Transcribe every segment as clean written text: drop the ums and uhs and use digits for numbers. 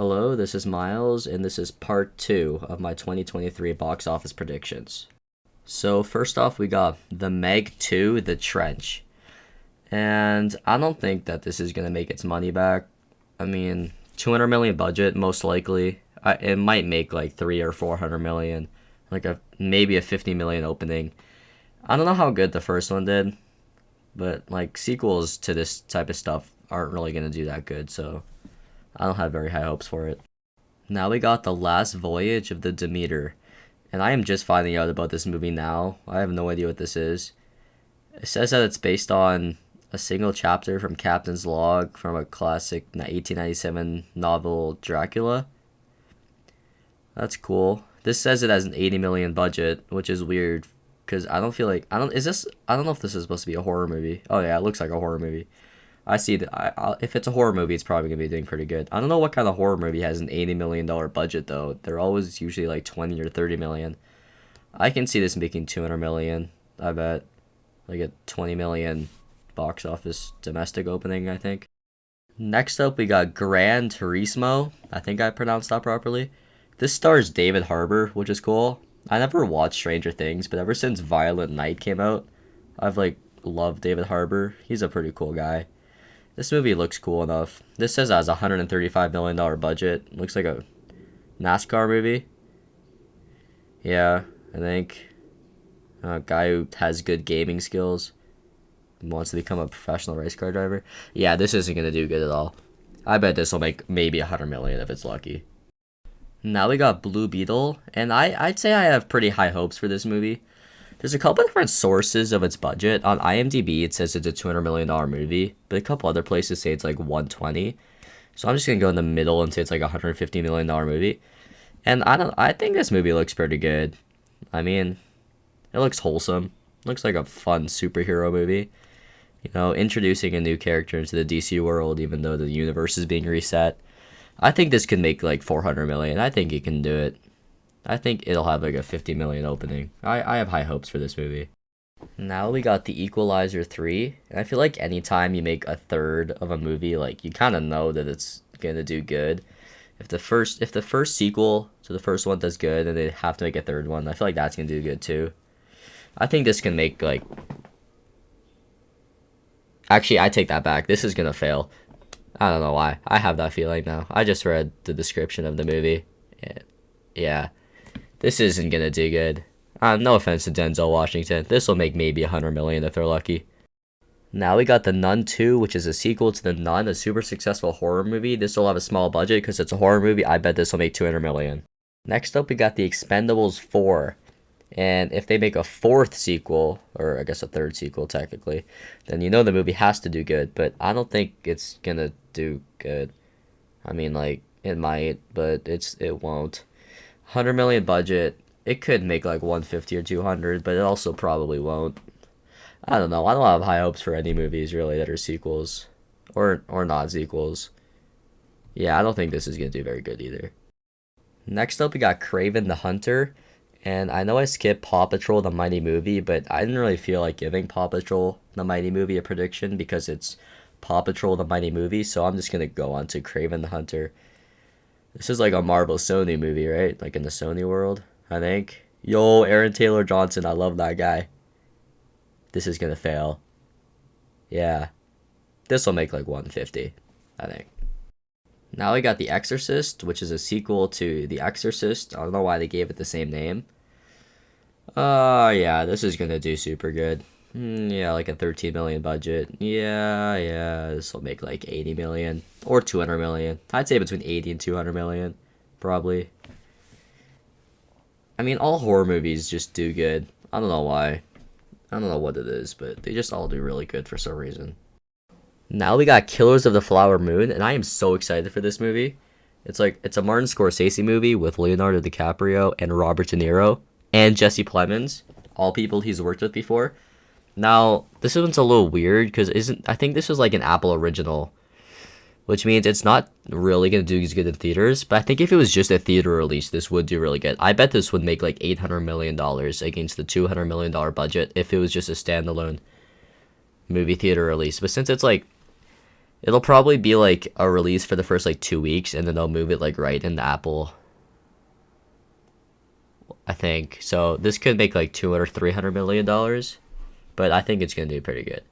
Hello, this is Miles, and this is part 2 of my 2023 box office predictions. So, first off, we got The Meg 2, The Trench. And I don't think that this is going to make its money back. I mean, 200 million budget, most likely. It might make like 3 or 400 million, like maybe a 50 million opening. I don't know how good the first one did, but like sequels to this type of stuff aren't really going to do that good, so I don't have very high hopes for it. Now we got The Last Voyage of the Demeter, and I am just finding out about this movie now. I have no idea what this is. It says that it's based on a single chapter from Captain's Log from a classic 1897 novel Dracula. That's cool. This says it has an 80 million budget, which is weird because I don't feel like I don't know if this is supposed to be a horror movie. Oh yeah, it looks like a horror movie. I see that. If it's a horror movie, it's probably gonna be doing pretty good. I don't know what kind of horror movie has an $80 million budget though. They're always usually like 20 or 30 million. I can see this making 200 million. I bet, like a 20 million box office domestic opening. I think. Next up, we got Gran Turismo. I think I pronounced that properly. This stars David Harbour, which is cool. I never watched Stranger Things, but ever since Violent Night came out, I've like loved David Harbour. He's a pretty cool guy. This movie looks cool enough. This says it has a $135 million budget. Looks like a NASCAR movie. Yeah, I think a guy who has good gaming skills wants to become a professional race car driver. Yeah, this isn't going to do good at all. I bet this will make maybe 100 million if it's lucky. Now we got Blue Beetle, and I'd say I have pretty high hopes for this movie. There's a couple different sources of its budget. On IMDb, it says it's a $200 million movie, but a couple other places say it's like 120. So I'm just gonna go in the middle and say it's like a $150 million movie. And I think this movie looks pretty good. I mean, it looks wholesome. Looks like a fun superhero movie. You know, introducing a new character into the DC world, even though the universe is being reset. I think this could make like 400 million. I think it can do it. I think it'll have like a 50 million opening. I have high hopes for this movie. Now we got The Equalizer 3. And I feel like anytime you make a third of a movie, like you kind of know that it's going to do good. If the first sequel to the first one does good and they have to make a third one, I feel like that's going to do good too. I think this can make like Actually, I take that back. This is going to fail. I don't know why. I have that feeling now. I just read the description of the movie. Yeah. This isn't going to do good. No offense to Denzel Washington. This will make maybe 100 million if they're lucky. Now we got The Nun 2, which is a sequel to The Nun, a super successful horror movie. This will have a small budget because it's a horror movie. I bet this will make 200 million. Next up, we got The Expendables 4. And if they make a fourth sequel, or I guess a third sequel technically, then you know the movie has to do good. But I don't think it's going to do good. I mean, like, it might, but it won't. 100 million budget, it could make like 150 or 200, but it also probably won't. I don't know. I don't have high hopes for any movies really that are sequels or not sequels. Yeah, I don't think this is going to do very good either. Next up, we got Kraven the Hunter. And I know I skipped Paw Patrol the Mighty Movie, but I didn't really feel like giving Paw Patrol the Mighty Movie a prediction because it's Paw Patrol the Mighty Movie, so I'm just going to go on to Kraven the Hunter. This is like a Marvel Sony movie, right? Like in the Sony world, I think. Yo, Aaron Taylor Johnson, I love that guy. This is going to fail. Yeah. This will make like 150, I think. Now we got The Exorcist, which is a sequel to The Exorcist. I don't know why they gave it the same name. Yeah, this is gonna do super good. Yeah, like a 13 million budget. Yeah, this will make like 80 million or 200 million. I'd say between 80 and 200 million, probably. I mean, all horror movies just do good. I don't know why. I don't know what it is, but they just all do really good for some reason. Now we got Killers of the Flower Moon, and I am so excited for this movie. It's a Martin Scorsese movie with Leonardo DiCaprio and Robert De Niro and Jesse Plemons, all people he's worked with before. Now, this one's a little weird because I think this was like an Apple original, which means it's not really going to do as good in theaters, but I think if it was just a theater release, this would do really good. I bet this would make like $800 million against the $200 million budget if it was just a standalone movie theater release. But since it's like It'll probably be like a release for the first like 2 weeks, and then they'll move it like right into Apple, I think. So this could make like 200 or $300 million, but I think it's gonna do pretty good.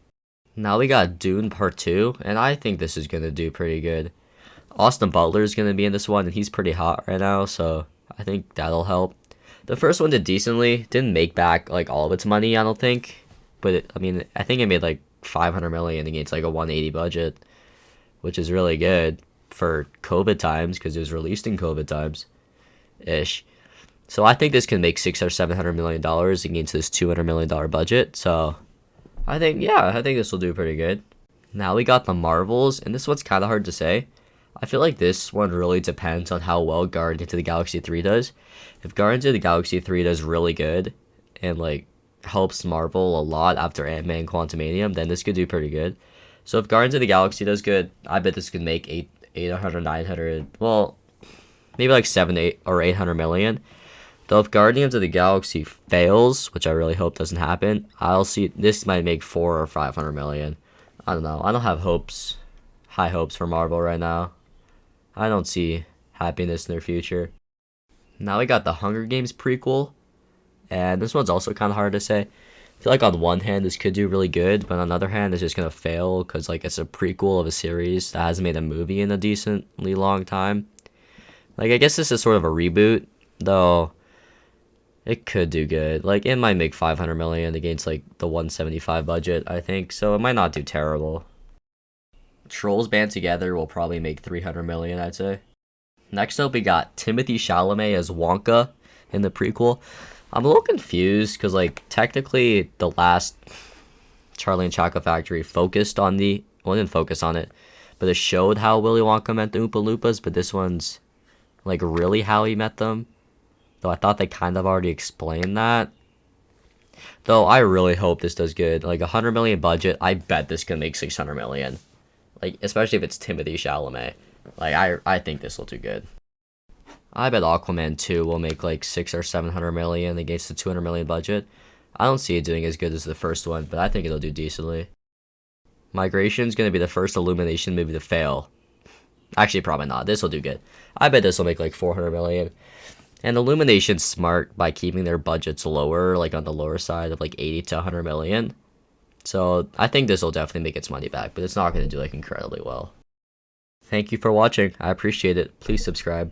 Now we got Dune Part 2, and I think this is gonna do pretty good. Austin Butler is gonna be in this one, and he's pretty hot right now, so I think that'll help. The first one did decently, didn't make back like all of its money, I don't think, but I mean, I think it made like 500 million against like a 180 budget, which is really good for COVID times because it was released in COVID times ish. So I think this can make $600 or $700 million against this $200 million budget. So I think this will do pretty good. Now we got the Marvels, and this one's kind of hard to say. I feel like this one really depends on how well Guardians of the Galaxy 3 does. If Guardians of the Galaxy 3 does really good and like helps Marvel a lot after Ant-Man Quantumanium, then this could do pretty good. So if Guardians of the Galaxy does good, I bet this could make 800, 900, well, maybe like 7, 8, or 800 million. Though if Guardians of the Galaxy fails, which I really hope doesn't happen, I'll see this might make 4 or 500 million. I don't know. I don't have high hopes for Marvel right now. I don't see happiness in their future. Now we got the Hunger Games prequel, and this one's also kind of hard to say. I feel like on one hand this could do really good, but on the other hand it's just gonna fail because like it's a prequel of a series that hasn't made a movie in a decently long time. Like I guess this is sort of a reboot, though. It could do good. Like it might make 500 million against like the 175 budget, I think. So it might not do terrible. Trolls Band Together will probably make 300 million, I'd say. Next up, we got Timothy Chalamet as Wonka in the prequel. I'm a little confused because, like, technically the last Charlie and Chocolate Factory focused on didn't focus on it, but it showed how Willy Wonka met the Oompa Loompas, but this one's, like, really how he met them. Though I thought they kind of already explained that. Though I really hope this does good. Like, 100 million budget, I bet this can make 600 million. Like, especially if it's Timothy Chalamet. Like, I think this will do good. I bet Aquaman 2 will make like 6 or 700 million against the 200 million budget. I don't see it doing as good as the first one, but I think it'll do decently. Migration's gonna be the first Illumination movie to fail. Actually, probably not. This will do good. I bet this will make like 400 million. And Illumination's smart by keeping their budgets lower, like on the lower side of like 80 to 100 million. So I think this will definitely make its money back, but it's not going to do like incredibly well. Thank you for watching. I appreciate it. Please subscribe.